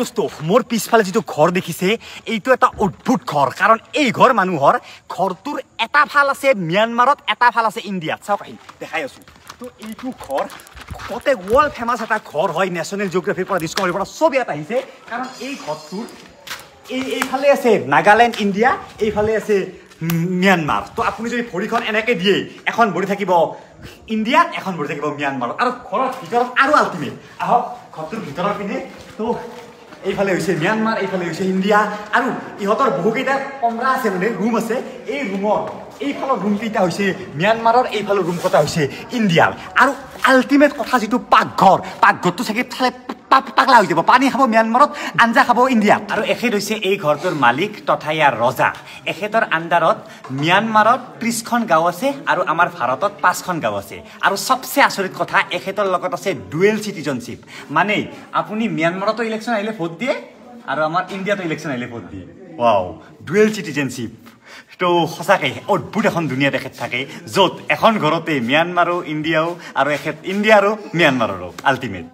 দোস্ত মোৰ পিছফালে যিটো ঘৰ দেখিছে এইটো এটা অদ্ভুত ঘৰ কাৰণ এই ঘৰ মানুহৰ ঘৰটোৰ এটা ফাল আছে ম্যানমাৰত এটা ফাল আছে ইণ্ডিয়াত চাওক আহি দেখাই আছো তো এইটো ঘৰ কতে ওয়াৰ্ল্ড ফেমাস এটা ঘৰ হয় ন্যাশনাল জিওগ্ৰাফিৰ পৰা ডিসকভাৰীৰ পৰা সব ইয়াত আহিছে কাৰণ এই ঘৰটোৰ এইফালে আছে নাগালেণ্ড ইণ্ডিয়া এইফালে আছে ম্যানমাৰ তো আপুনি যদি ভৰিখন এনেকৈ দিয়ে এখন ভৰি থাকিব ইণ্ডিয়াত এখন ভৰি থাকিব ম্যানমাৰত আৰু ঘৰৰ ভিতৰত আৰু আল্টিমেট আহক ঘৰটোৰ ভিতৰৰ পিনে তো এইফালে হৈছে ম্যানমাৰ এইফালে হৈছে ইণ্ডিয়া আৰু ইহঁতৰ বহুকেইটা কমৰা আছে মানে ৰুম আছে এই ৰুমৰ এইফালৰ ৰুম কেইটা হৈছে ম্যানমাৰৰ এইফালৰ ৰুম কেইটা হৈছে ইণ্ডিয়াৰ আৰু আল্টিমেট কথা যিটো পাকঘৰটো চাগে চালে পাগলা হৈ যাব পানী খাব ম্যানমাৰত আঞ্জা খাব ইণ্ডিয়াত আৰু এখেত হৈছে এই ঘৰটোৰ মালিক তথা ইয়াৰ ৰজা এখেতৰ আণ্ডাৰত ম্যানমাৰত 30খন গাঁও আছে আৰু আমাৰ ভাৰতত 5খন গাঁও আছে আৰু সবচে আচৰিত কথা এখেতৰ লগত আছে ডুৱেল চিটিজেনশ্বিপ মানে আপুনি ম্যানমাৰতো ইলেকশ্যন আহিলে ভোট দিয়ে আৰু আমাৰ ইণ্ডিয়াতো ইলেকশ্যন আহিলে ভোট দিয়ে ওয়াও ডুৱেল চিটিজেনশ্বিপ তো সঁচাকে অদ্ভুত এখন দুনিয়া এখেত থাকে য'ত এখন ঘৰতে ম্যানমাৰো ইণ্ডিয়াও আৰু এখেত ইণ্ডিয়া আৰু ম্যানমাৰৰো আল্টিমেট